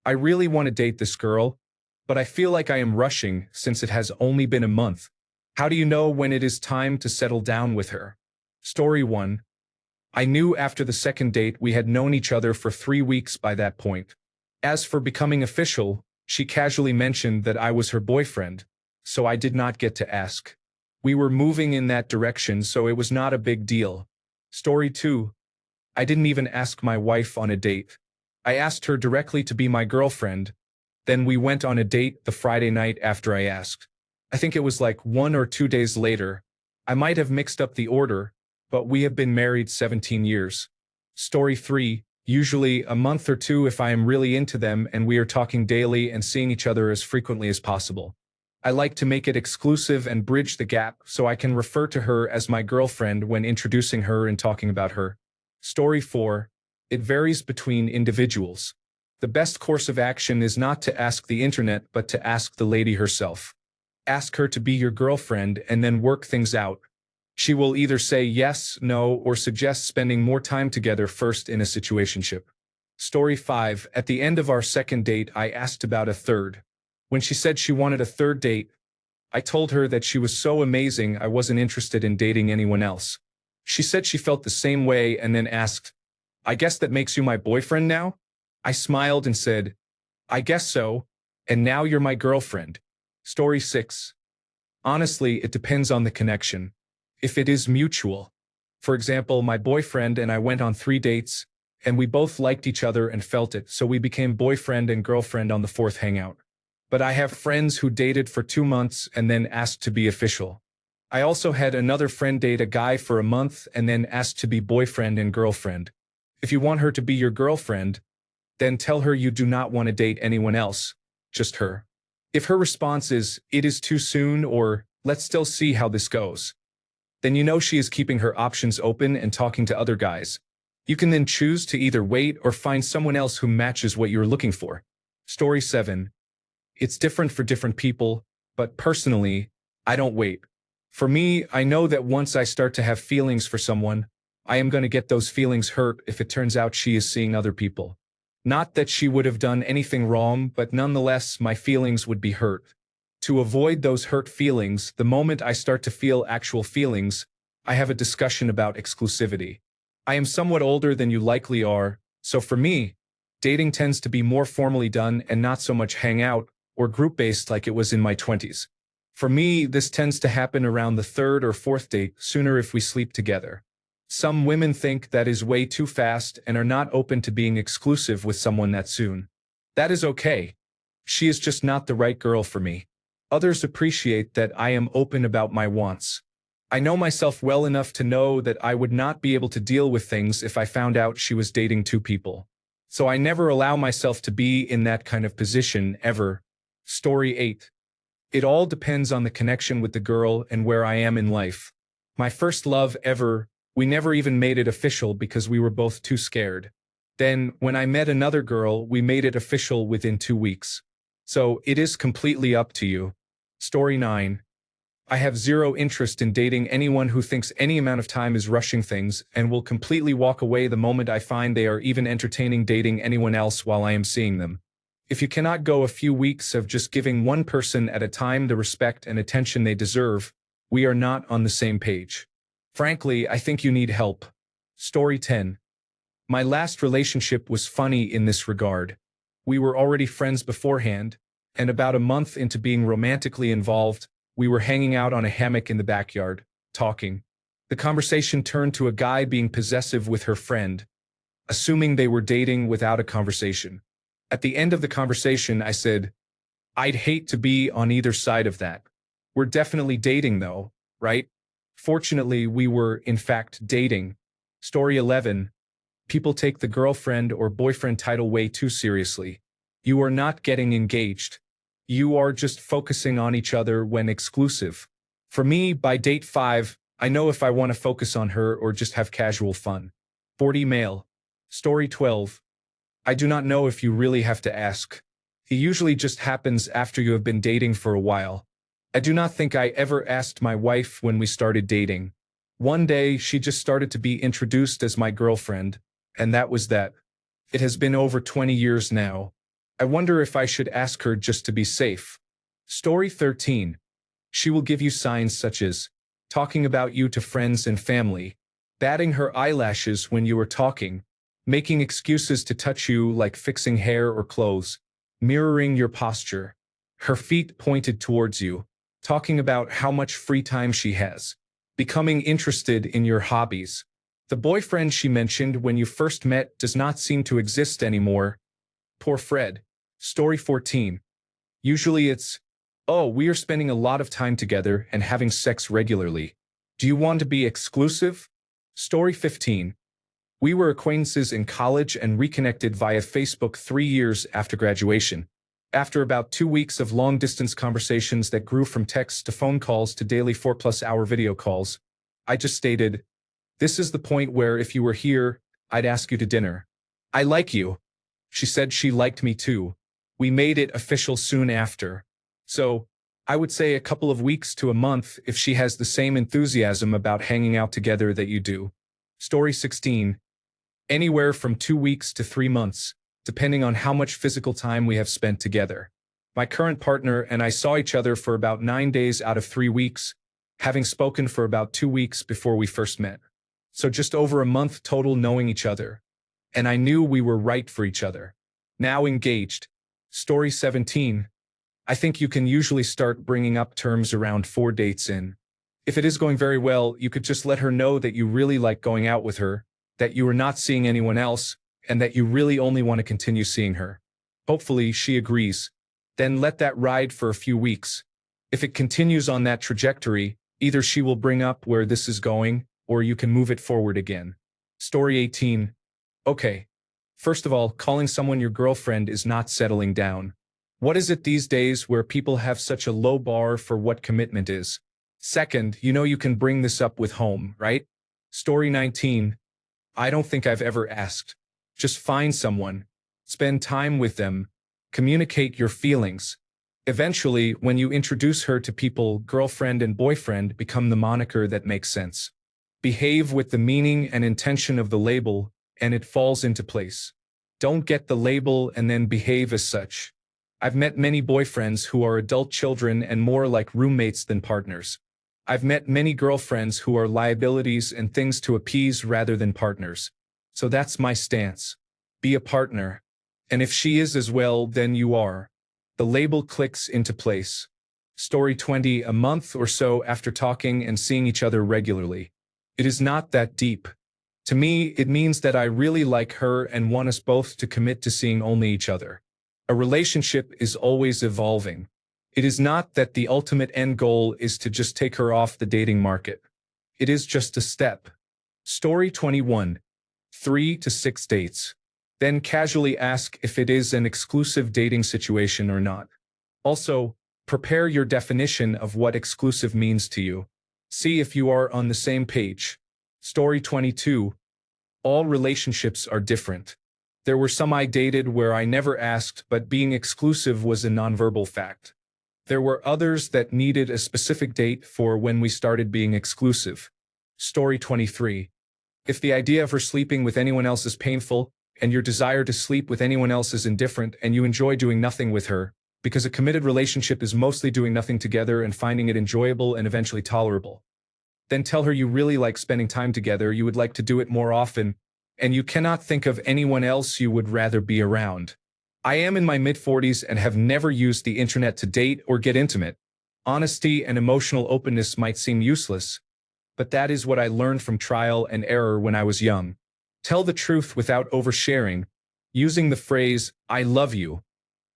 I really want to date this girl, but I feel like I am rushing since it has only been a month. How do you know when it is time to settle down with her? Story 1. I knew after the second date we had known each other for 3 weeks by that point. As for becoming official, she casually mentioned that I was her boyfriend, so I did not get to ask. We were moving in that direction, so it was not a big deal. Story 2. I didn't even ask my wife on a date. I asked her directly to be my girlfriend, then we went on a date the Friday night after I asked. I think it was like 1 or 2 days later. I might have mixed up the order, but we have been married 17 years. Story 3. Usually a month or two if I am really into them and we are talking daily and seeing each other as frequently as possible. I like to make it exclusive and bridge the gap so I can refer to her as my girlfriend when introducing her and talking about her. Story 4. It varies between individuals. The best course of action is not to ask the internet but to ask the lady herself. Ask her to be your girlfriend and then work things out. She will either say yes, no, or suggest spending more time together first in a situationship. Story 5. At the end of our second date, I asked about a third. When she said she wanted a third date, I told her that she was so amazing I wasn't interested in dating anyone else. She said she felt the same way and then asked, "I guess that makes you my boyfriend now?" I smiled and said, "I guess so, and now you're my girlfriend." Story 6. Honestly, it depends on the connection. If it is mutual. For example, my boyfriend and I went on 3 dates, and we both liked each other and felt it, so we became boyfriend and girlfriend on the 4th hangout. But I have friends who dated for 2 months and then asked to be official. I also had another friend date a guy for a month and then asked to be boyfriend and girlfriend. If you want her to be your girlfriend, then tell her you do not want to date anyone else, just her. If her response is, "It is too soon," or "Let's still see how this goes," then you know she is keeping her options open and talking to other guys. You can then choose to either wait or find someone else who matches what you're looking for. Story 7. It's different for different people, but personally, I don't wait. For me, I know that once I start to have feelings for someone, I am going to get those feelings hurt if it turns out she is seeing other people. Not that she would have done anything wrong, but nonetheless, my feelings would be hurt. To avoid those hurt feelings, the moment I start to feel actual feelings, I have a discussion about exclusivity. I am somewhat older than you likely are, so for me, dating tends to be more formally done and not so much hang out or group-based like it was in my 20s. For me, this tends to happen around the 3rd or 4th date, sooner if we sleep together. Some women think that is way too fast and are not open to being exclusive with someone that soon. That is okay. She is just not the right girl for me. Others appreciate that I am open about my wants. I know myself well enough to know that I would not be able to deal with things if I found out she was dating 2 people. So I never allow myself to be in that kind of position, ever. Story 8. It all depends on the connection with the girl and where I am in life. My first love ever, we never even made it official because we were both too scared. Then, when I met another girl, we made it official within 2 weeks. So, it is completely up to you. Story 9. I have zero interest in dating anyone who thinks any amount of time is rushing things and will completely walk away the moment I find they are even entertaining dating anyone else while I am seeing them. If you cannot go a few weeks of just giving one person at a time the respect and attention they deserve, we are not on the same page. Frankly, I think you need help. Story 10. My last relationship was funny in this regard. We were already friends beforehand, and about a month into being romantically involved, we were hanging out on a hammock in the backyard, talking. The conversation turned to a guy being possessive with her friend, assuming they were dating without a conversation. At the end of the conversation, I said, "I'd hate to be on either side of that. We're definitely dating though, right?" Fortunately, we were, in fact, dating. Story 11. People take the girlfriend or boyfriend title way too seriously. You are not getting engaged. You are just focusing on each other when exclusive. For me, by date 5, I know if I want to focus on her or just have casual fun. 40 male. Story 12. I do not know if you really have to ask. It usually just happens after you have been dating for a while. I do not think I ever asked my wife when we started dating. One day, she just started to be introduced as my girlfriend, and that was that. It has been over 20 years now. I wonder if I should ask her just to be safe. Story 13. She will give you signs such as talking about you to friends and family, batting her eyelashes when you are talking, making excuses to touch you like fixing hair or clothes, mirroring your posture, her feet pointed towards you, talking about how much free time she has, becoming interested in your hobbies. The boyfriend she mentioned when you first met does not seem to exist anymore. Poor Fred. Story 14. Usually it's, oh, we are spending a lot of time together and having sex regularly. Do you want to be exclusive? Story 15. We were acquaintances in college and reconnected via Facebook 3 years after graduation. After about 2 weeks of long-distance conversations that grew from texts to phone calls to daily 4-plus-hour video calls, I just stated, this is the point where if you were here, I'd ask you to dinner. I like you. She said she liked me too. We made it official soon after. So, I would say a couple of weeks to a month if she has the same enthusiasm about hanging out together that you do. Story 16. Anywhere from 2 weeks to 3 months, depending on how much physical time we have spent together. My current partner and I saw each other for about 9 days out of 3 weeks, having spoken for about 2 weeks before we first met. So just over a month total knowing each other. And I knew we were right for each other. Now engaged. Story 17. I think you can usually start bringing up terms around 4 dates in. If it is going very well, you could just let her know that you really like going out with her, that you are not seeing anyone else, and that you really only want to continue seeing her. Hopefully, she agrees. Then let that ride for a few weeks. If it continues on that trajectory, either she will bring up where this is going, or you can move it forward again. Story 18. Okay. First of all, calling someone your girlfriend is not settling down. What is it these days where people have such a low bar for what commitment is? Second, you know you can bring this up with home, right? Story 19. I don't think I've ever asked. Just find someone. Spend time with them. Communicate your feelings. Eventually, when you introduce her to people, girlfriend and boyfriend become the moniker that makes sense. Behave with the meaning and intention of the label, and it falls into place. Don't get the label and then behave as such. I've met many boyfriends who are adult children and more like roommates than partners. I've met many girlfriends who are liabilities and things to appease rather than partners. So that's my stance. Be a partner. And if she is as well, then you are. The label clicks into place. Story 20. A month or so after talking and seeing each other regularly. It is not that deep. To me, it means that I really like her and want us both to commit to seeing only each other. A relationship is always evolving. It is not that the ultimate end goal is to just take her off the dating market. It is just a step. Story 21. 3 to 6 dates. Then casually ask if it is an exclusive dating situation or not. Also, prepare your definition of what exclusive means to you. See if you are on the same page. Story 22. All relationships are different. There were some I dated where I never asked, but being exclusive was a nonverbal fact. There were others that needed a specific date for when we started being exclusive. Story 23. If the idea of her sleeping with anyone else is painful, and your desire to sleep with anyone else is indifferent, and you enjoy doing nothing with her, because a committed relationship is mostly doing nothing together and finding it enjoyable and eventually tolerable, then tell her you really like spending time together, you would like to do it more often, and you cannot think of anyone else you would rather be around. I am in my mid-40s and have never used the internet to date or get intimate. Honesty and emotional openness might seem useless, but that is what I learned from trial and error when I was young. Tell the truth without oversharing, using the phrase, I love you,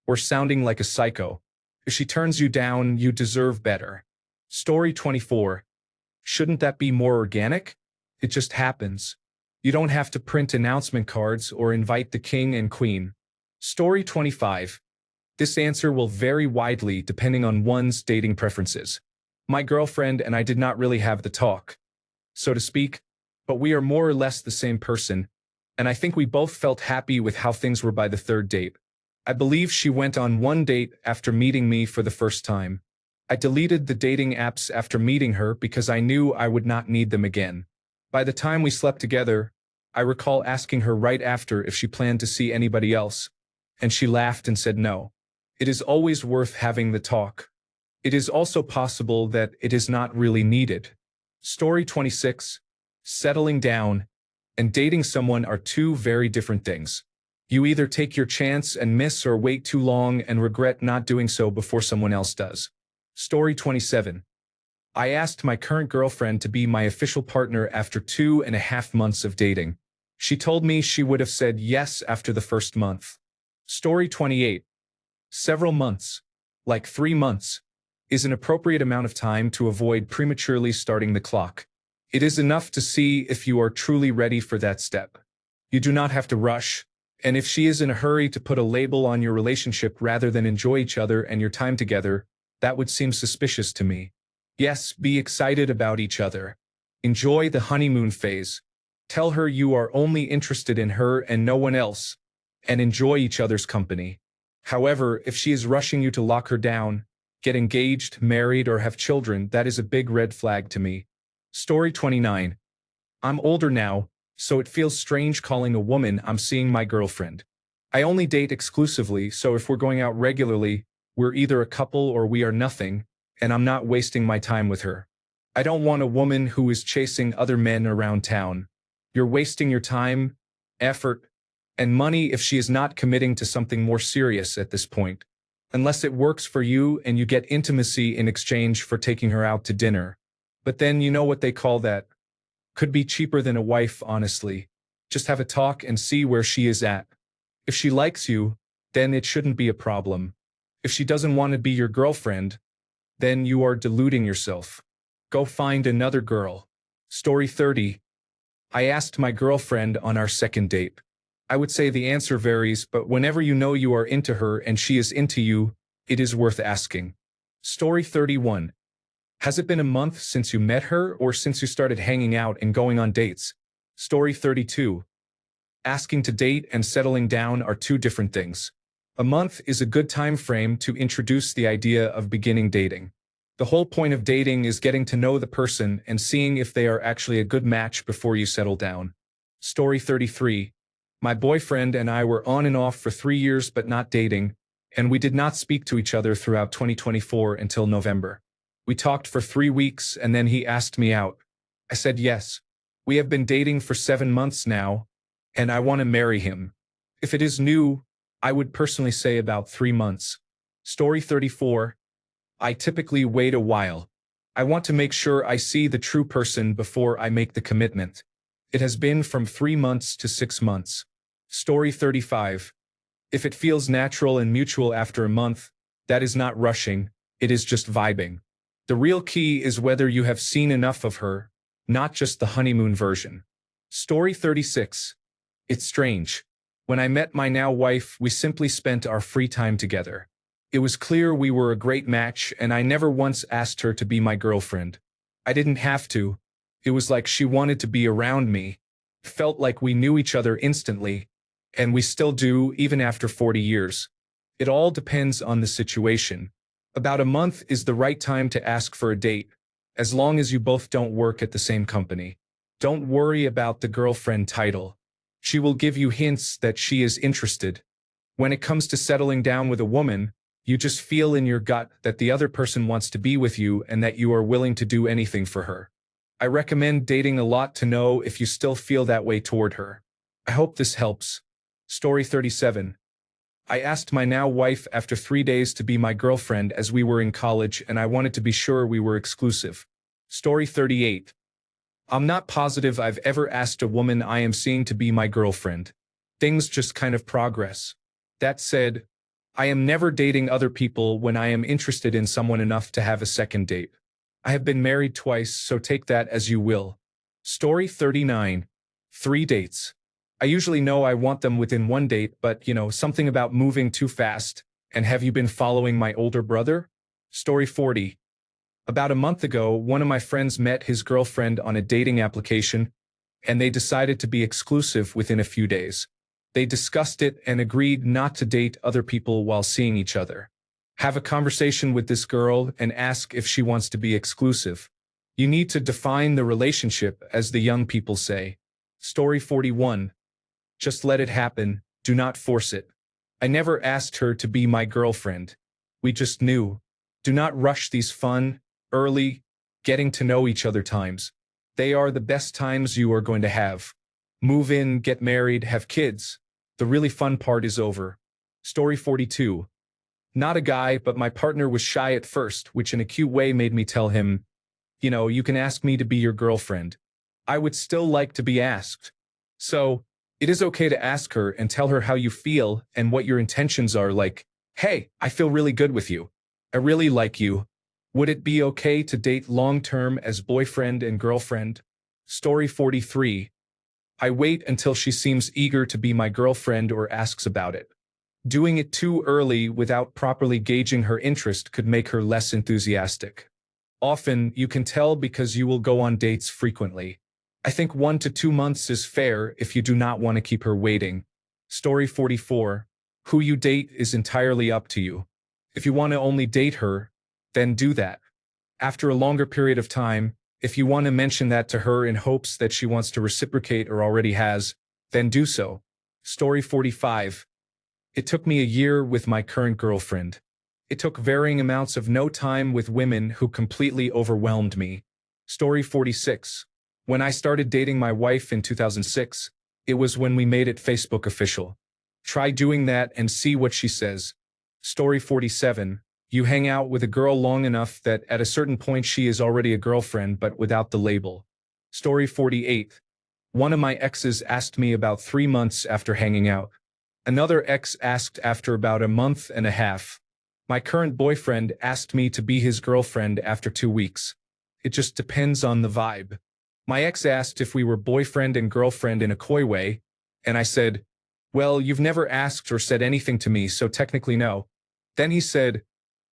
or sounding like a psycho. If she turns you down, you deserve better. Story 24. Shouldn't that be more organic? It just happens. You don't have to print announcement cards or invite the king and queen. Story 25. This answer will vary widely depending on one's dating preferences. My girlfriend and I did not really have the talk, so to speak, but we are more or less the same person, and I think we both felt happy with how things were by the 3rd date. I believe she went on 1 date after meeting me for the first time. I deleted the dating apps after meeting her because I knew I would not need them again. By the time we slept together, I recall asking her right after if she planned to see anybody else. and she laughed and said no. It is always worth having the talk. It is also possible that it is not really needed. Story 26. Settling down and dating someone are two very different things. You either take your chance and miss or wait too long and regret not doing so before someone else does. Story 27. I asked my current girlfriend to be my official partner after 2.5 months of dating. She told me she would have said yes after the first month. Story 28. Several months, like 3 months, is an appropriate amount of time to avoid prematurely starting the clock. It is enough to see if you are truly ready for that step. You do not have to rush, and if she is in a hurry to put a label on your relationship rather than enjoy each other and your time together, that would seem suspicious to me. Yes, be excited about each other. Enjoy the honeymoon phase. Tell her you are only interested in her and no one else, and enjoy each other's company. However, if she is rushing you to lock her down, get engaged, married, or have children, that is a big red flag to me. Story 29. I'm older now, so it feels strange calling a woman I'm seeing my girlfriend. I only date exclusively, so if we're going out regularly, we're either a couple or we are nothing, and I'm not wasting my time with her. I don't want a woman who is chasing other men around town. You're wasting your time, effort, and money if she is not committing to something more serious at this point. Unless it works for you and you get intimacy in exchange for taking her out to dinner. But then you know what they call that. Could be cheaper than a wife, honestly. Just have a talk and see where she is at. If she likes you, then it shouldn't be a problem. If she doesn't want to be your girlfriend, then you are deluding yourself. Go find another girl. Story 30. I asked my girlfriend on our second date. I would say the answer varies, but whenever you know you are into her and she is into you, it is worth asking. Story 31. Has it been a month since you met her or since you started hanging out and going on dates? Story 32. Asking to date and settling down are two different things. A month is a good time frame to introduce the idea of beginning dating. The whole point of dating is getting to know the person and seeing if they are actually a good match before you settle down. Story 33. My boyfriend and I were on and off for 3 years but not dating, and we did not speak to each other throughout 2024 until November. We talked for 3 weeks and then he asked me out. I said yes. We have been dating for 7 months now, and I want to marry him. If it is new, I would personally say about 3 months. Story 34. I typically wait a while. I want to make sure I see the true person before I make the commitment. It has been from 3 months to 6 months. Story 35. If it feels natural and mutual after a month, that is not rushing, it is just vibing. The real key is whether you have seen enough of her, not just the honeymoon version. Story 36. It's strange. When I met my now wife, we simply spent our free time together. It was clear we were a great match, and I never once asked her to be my girlfriend. I didn't have to. It was like she wanted to be around me. It felt like we knew each other instantly, and we still do even after 40 years. It all depends on the situation. About a month is the right time to ask for a date, as long as you both don't work at the same company. Don't worry about the girlfriend title. She will give you hints that she is interested. When it comes to settling down with a woman, you just feel in your gut that the other person wants to be with you and that you are willing to do anything for her. I recommend dating a lot to know if you still feel that way toward her. I hope this helps. Story 37. I asked my now wife after 3 days to be my girlfriend as we were in college and I wanted to be sure we were exclusive. Story 38. I'm not positive I've ever asked a woman I am seeing to be my girlfriend. Things just kind of progress. That said, I am never dating other people when I am interested in someone enough to have a second date. I have been married twice, so take that as you will. Story 39. 3 dates. I usually know I want them within 1 date, but something about moving too fast. And have you been following my older brother? Story 40. About a month ago, one of my friends met his girlfriend on a dating application, and they decided to be exclusive within a few days. They discussed it and agreed not to date other people while seeing each other. Have a conversation with this girl and ask if she wants to be exclusive. You need to define the relationship, as the young people say. Story 41. Just let it happen, do not force it. I never asked her to be my girlfriend. We just knew. Do not rush these fun, early, getting to know each other times. They are the best times you are going to have. Move in, get married, have kids. The really fun part is over. Story 42. Not a guy, but my partner was shy at first, which in a cute way made me tell him, you can ask me to be your girlfriend. I would still like to be asked. So, it is okay to ask her and tell her how you feel and what your intentions are, like, hey, I feel really good with you. I really like you. Would it be okay to date long-term as boyfriend and girlfriend? Story 43. I wait until she seems eager to be my girlfriend or asks about it. Doing it too early without properly gauging her interest could make her less enthusiastic. Often, you can tell because you will go on dates frequently. I think 1 to 2 months is fair if you do not want to keep her waiting. Story 44. Who you date is entirely up to you. If you want to only date her, then do that. After a longer period of time, if you want to mention that to her in hopes that she wants to reciprocate or already has, then do so. Story 45. It took me a year with my current girlfriend. It took varying amounts of no time with women who completely overwhelmed me. Story 46. When I started dating my wife in 2006, it was when we made it Facebook official. Try doing that and see what she says. Story 47. You hang out with a girl long enough that at a certain point she is already a girlfriend but without the label. Story 48. One of my exes asked me about 3 months after hanging out. Another ex asked after about a month and a half. My current boyfriend asked me to be his girlfriend after 2 weeks. It just depends on the vibe. My ex asked if we were boyfriend and girlfriend in a coy way, and I said, well, you've never asked or said anything to me, so technically no. Then he said,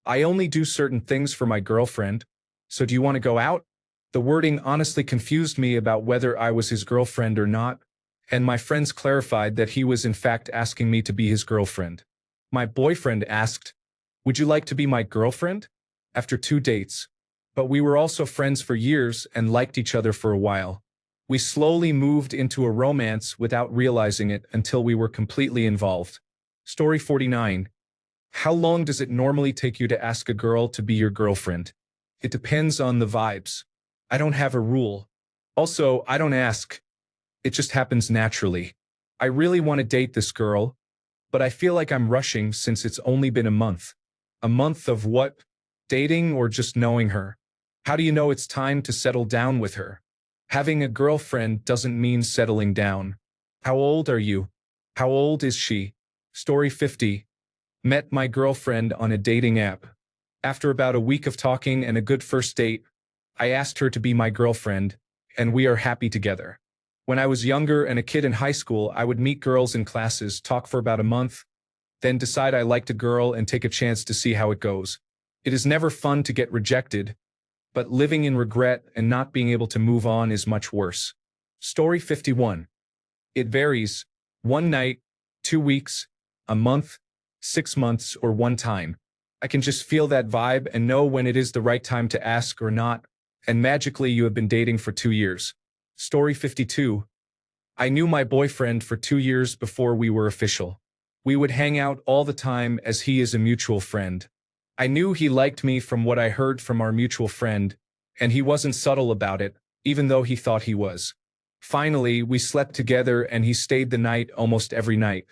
I only do certain things for my girlfriend, so do you want to go out? The wording honestly confused me about whether I was his girlfriend or not, and my friends clarified that he was in fact asking me to be his girlfriend. My boyfriend asked, would you like to be my girlfriend? After 2 dates. But we were also friends for years and liked each other for a while. We slowly moved into a romance without realizing it until we were completely involved. Story 49. How long does it normally take you to ask a girl to be your girlfriend? It depends on the vibes. I don't have a rule. Also, I don't ask. It just happens naturally. I really want to date this girl, but I feel like I'm rushing since it's only been a month. A month of what? Dating or just knowing her? How do you know it's time to settle down with her? Having a girlfriend doesn't mean settling down. How old are you? How old is she? Story 50. Met my girlfriend on a dating app. After about a week of talking and a good first date, I asked her to be my girlfriend, and we are happy together. When I was younger and a kid in high school, I would meet girls in classes, talk for about a month, then decide I liked a girl and take a chance to see how it goes. It is never fun to get rejected, but living in regret and not being able to move on is much worse. Story 51. It varies. 1 night, 2 weeks, a month, 6 months, or 1 time. I can just feel that vibe and know when it is the right time to ask or not, and magically you have been dating for 2 years. Story 52. I knew my boyfriend for 2 years before we were official. We would hang out all the time as he is a mutual friend. I knew he liked me from what I heard from our mutual friend, and he wasn't subtle about it, even though he thought he was. Finally, we slept together and he stayed the night almost every night.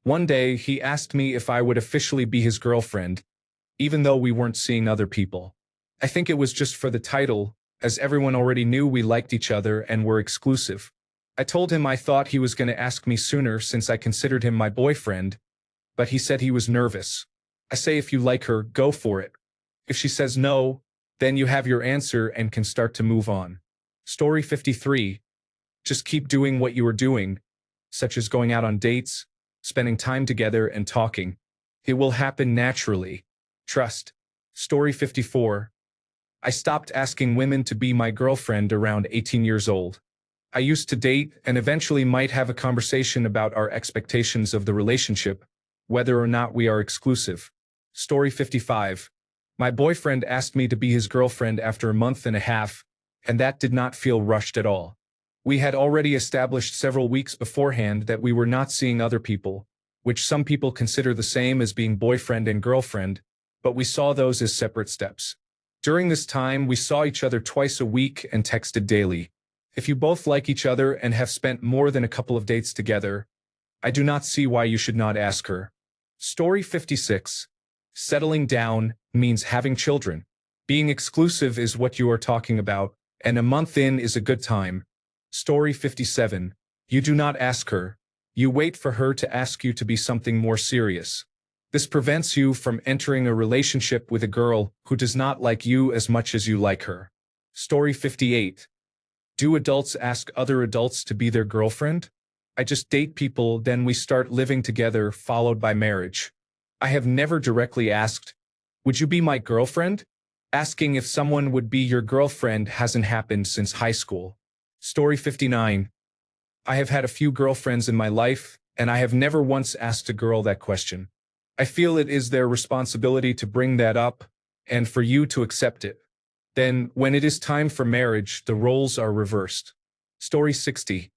One day, he asked me if I would officially be his girlfriend, even though we weren't seeing other people. I think it was just for the title, as everyone already knew we liked each other and were exclusive. I told him I thought he was going to ask me sooner since I considered him my boyfriend, but he said he was nervous. I say if you like her, go for it. If she says no, then you have your answer and can start to move on. Story 53. Just keep doing what you are doing, such as going out on dates, spending time together and talking. It will happen naturally. Trust. Story 54. I stopped asking women to be my girlfriend around 18 years old. I used to date and eventually might have a conversation about our expectations of the relationship, whether or not we are exclusive. Story 55. My boyfriend asked me to be his girlfriend after a month and a half, and that did not feel rushed at all. We had already established several weeks beforehand that we were not seeing other people, which some people consider the same as being boyfriend and girlfriend, but we saw those as separate steps. During this time, we saw each other twice a week and texted daily. If you both like each other and have spent more than a couple of dates together, I do not see why you should not ask her. Story 56. Settling down means having children. Being exclusive is what you are talking about, and a month in is a good time. Story 57. You do not ask her. You wait for her to ask you to be something more serious. This prevents you from entering a relationship with a girl who does not like you as much as you like her. Story 58. Do adults ask other adults to be their girlfriend? I just date people, then we start living together, followed by marriage. I have never directly asked, would you be my girlfriend? Asking if someone would be your girlfriend hasn't happened since high school. Story 59. I have had a few girlfriends in my life, and I have never once asked a girl that question. I feel it is their responsibility to bring that up, and for you to accept it. Then, when it is time for marriage, the roles are reversed. Story 60.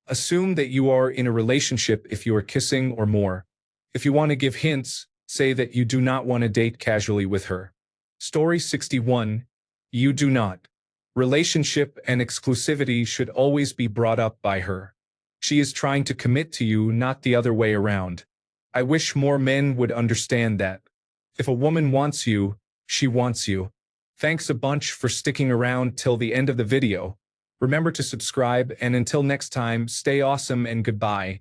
Assume that you are in a relationship if you are kissing or more. If you want to give hints, say that you do not want to date casually with her. Story 61. You do not. Relationship and exclusivity should always be brought up by her. She is trying to commit to you, not the other way around. I wish more men would understand that. If a woman wants you, she wants you. Thanks a bunch for sticking around till the end of the video. Remember to subscribe, and until next time, stay awesome and goodbye.